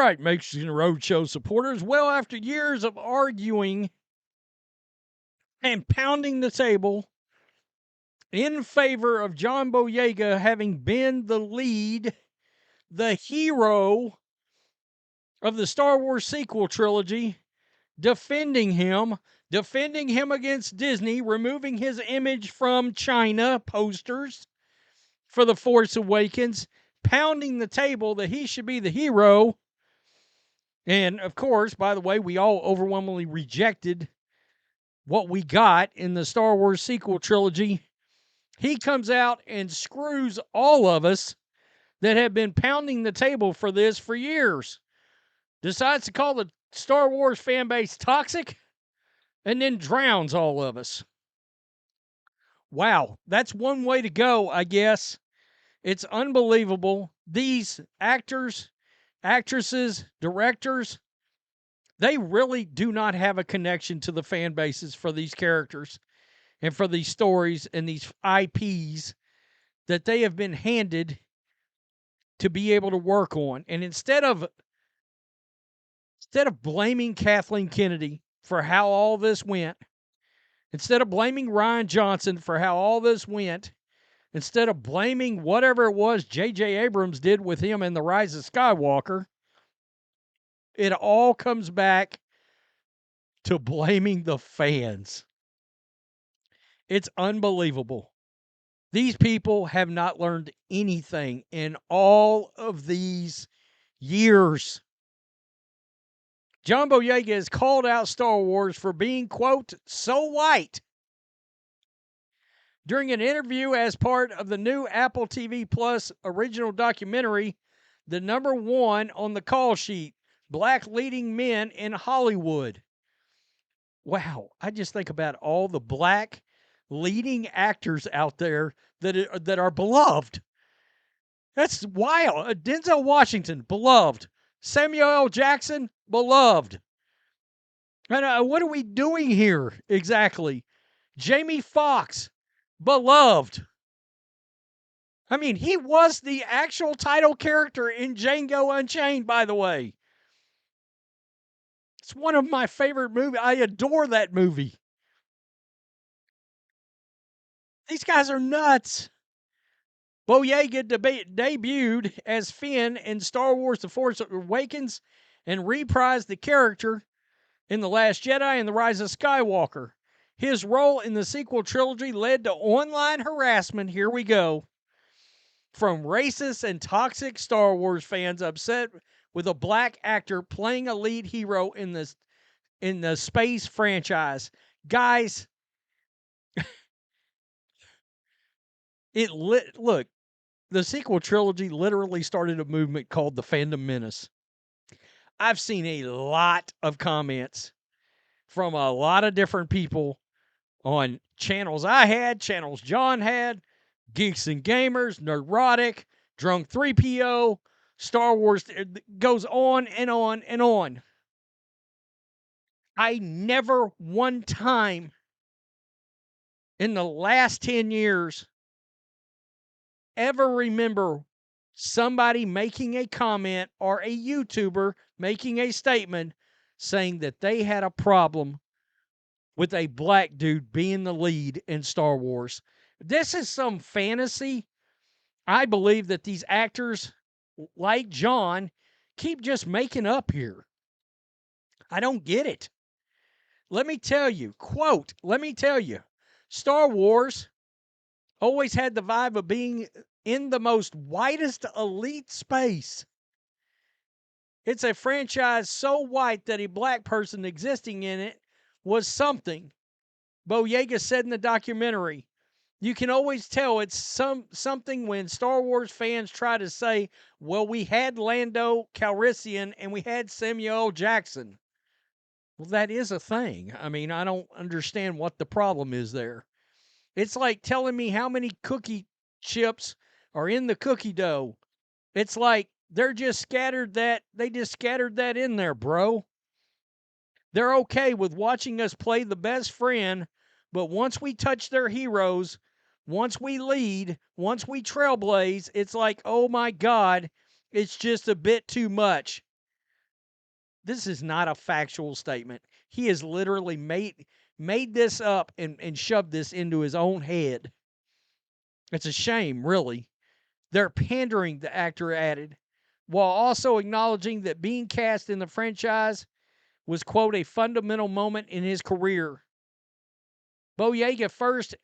right, Matrixx and Roadshow supporters. Well, after years of arguing and pounding the table in favor of John Boyega having been the lead, the hero of the Star Wars sequel trilogy, defending him against Disney, removing his image from China posters for The Force Awakens, pounding the table that he should be the hero. And of course, by the way, we all overwhelmingly rejected what we got in the Star Wars sequel trilogy. He comes out and screws all of us that have been pounding the table for this for years. Decides to call the Star Wars fan base toxic and then drowns all of us. Wow, that's one way to go, I guess. It's unbelievable. These actors, actresses, directors, they really do not have a connection to the fan bases for these characters and for these stories and these IPs that they have been handed to be able to work on. And instead of blaming Kathleen Kennedy for how all this went, instead of blaming Rian Johnson for how all this went, instead of blaming whatever it was J.J. Abrams did with him in The Rise of Skywalker, it all comes back to blaming the fans. It's unbelievable. These people have not learned anything in all of these years. John Boyega has called out Star Wars for being, quote, so white. During an interview as part of the new Apple TV Plus original documentary, the number one on the call sheet, Black Leading Men in Hollywood. Wow, I just think about all the black leading actors out there that are beloved. That's wild. Denzel Washington, beloved. Samuel L. Jackson, beloved. And what are we doing here exactly? Jamie Foxx, beloved. I mean, he was the actual title character in Django Unchained, by the way. It's one of my favorite movies. I adore that movie. These guys are nuts. Boyega debuted as Finn in Star Wars The Force Awakens and reprised the character in The Last Jedi and The Rise of Skywalker. His role in the sequel trilogy led to online harassment, here we go, from racist and toxic Star Wars fans upset with a black actor playing a lead hero in the space franchise. Guys, look, the sequel trilogy literally started a movement called the Fandom Menace. I've seen a lot of comments from a lot of different people on channels I had, channels John had, Geeks and Gamers, Nerdrotic, Drunk 3PO, Star Wars. It goes on and on and on. I never one time in the last 10 years ever remember somebody making a comment or a YouTuber making a statement saying that they had a problem with a black dude being the lead in Star Wars. This is some fantasy. I believe that these actors like John keep just making up here. I don't get it. Let me tell you, quote, Star Wars always had the vibe of being in the most whitest elite space. It's a franchise so white that a black person existing in it was something. Boyega said in the documentary, you can always tell it's something when Star Wars fans try to say, well, we had Lando Calrissian and we had Samuel L. Jackson. Well, that is a thing. I mean, I don't understand what the problem is there. It's like telling me how many cookie chips are in the cookie dough. It's like they just scattered that in there, bro. They're okay with watching us play the best friend, but once we touch their heroes, once we lead, once we trailblaze, it's like, oh my God, it's just a bit too much. this is not a factual statement. He has literally made this up and shoved this into his own head. It's a shame, really. They're pandering, the actor added, while also acknowledging that being cast in the franchise was, quote, a fundamental moment in his career. Boyega first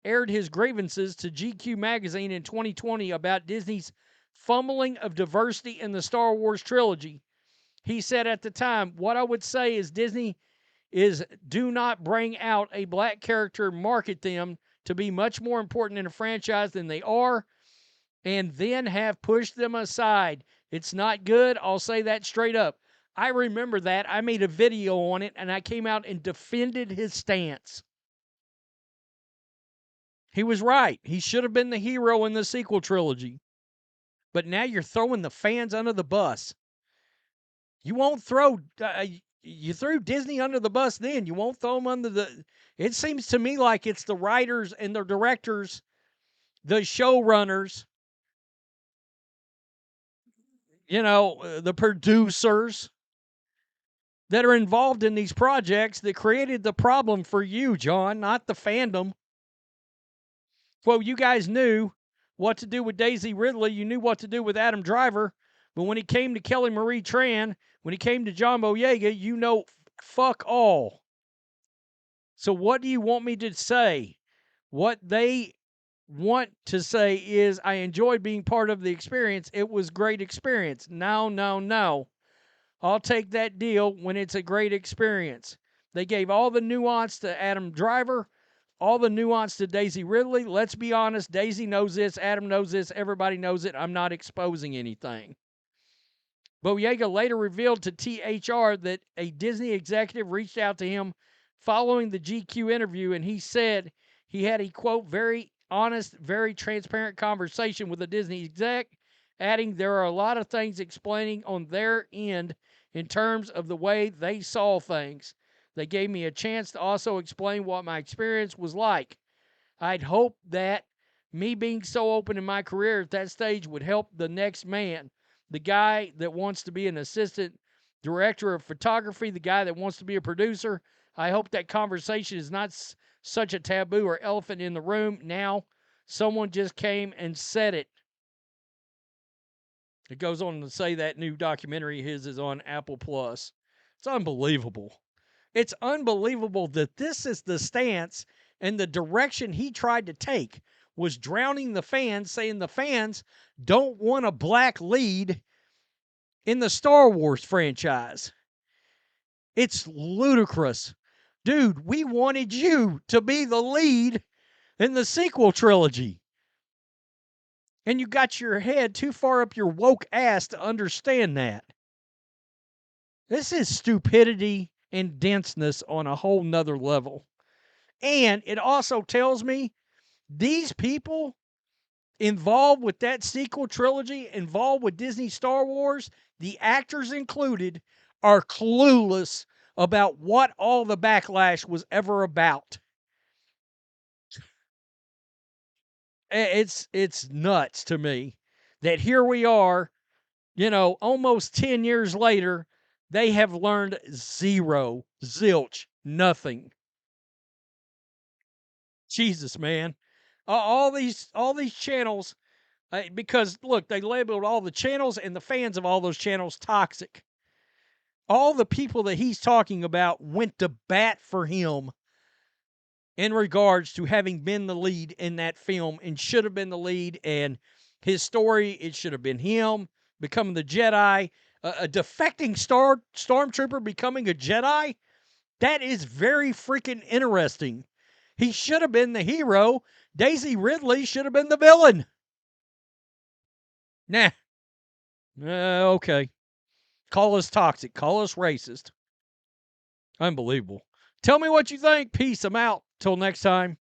aired his grievances to GQ magazine in 2020 about Disney's fumbling of diversity in the Star Wars trilogy. He said at the time, "What I would say is Disney is do not bring out a black character, market them to be much more important in a franchise than they are, and then have pushed them aside. It's not good. I'll say that straight up." I remember that. I made a video on it, and I came out and defended his stance. He was right. He should have been the hero in the sequel trilogy. But now you're throwing the fans under the bus. You won't throw... you threw Disney under the bus then. You won't throw them under the... It seems to me like it's the writers and the directors, the showrunners, the producers that are involved in these projects that created the problem for you, John, not the fandom. Well, you guys knew what to do with Daisy Ridley. You knew what to do with Adam Driver. But when it came to Kelly Marie Tran, when it came to John Boyega, fuck all. So what do you want me to say? What they want to say is, I enjoyed being part of the experience. It was a great experience. No. I'll take that deal when it's a great experience. They gave all the nuance to Adam Driver, all the nuance to Daisy Ridley. Let's be honest, Daisy knows this, Adam knows this, everybody knows it. I'm not exposing anything. Boyega later revealed to THR that a Disney executive reached out to him following the GQ interview, and he said he had a, quote, very honest, very transparent conversation with a Disney exec, adding there are a lot of things explaining on their end in terms of the way they saw things. They gave me a chance to also explain what my experience was like. I'd hoped that me being so open in my career at that stage would help the next man, the guy that wants to be an assistant director of photography, the guy that wants to be a producer. I hope that conversation is not such a taboo or elephant in the room. Now, someone just came and said it. It goes on to say that new documentary of his is on Apple Plus. It's unbelievable. It's unbelievable that this is the stance and the direction he tried to take, was drowning the fans, saying the fans don't want a black lead in the Star Wars franchise. It's ludicrous. Dude, we wanted you to be the lead in the sequel trilogy. And you got your head too far up your woke ass to understand that. This is stupidity and denseness on a whole nother level. And it also tells me these people involved with that sequel trilogy, involved with Disney Star Wars, the actors included, are clueless about what all the backlash was ever about. It's nuts to me that here we are, almost 10 years later, they have learned zero, zilch, nothing. Jesus, man. All these channels, because look, they labeled all the channels and the fans of all those channels toxic. All the people that he's talking about went to bat for him in regards to having been the lead in that film and should have been the lead. And his story, it should have been him becoming the Jedi, a defecting stormtrooper becoming a Jedi. That is very freaking interesting. He should have been the hero. Daisy Ridley should have been the villain. Nah. Okay. Call us toxic. Call us racist. Unbelievable. Tell me what you think. Peace. I'm out. Till next time.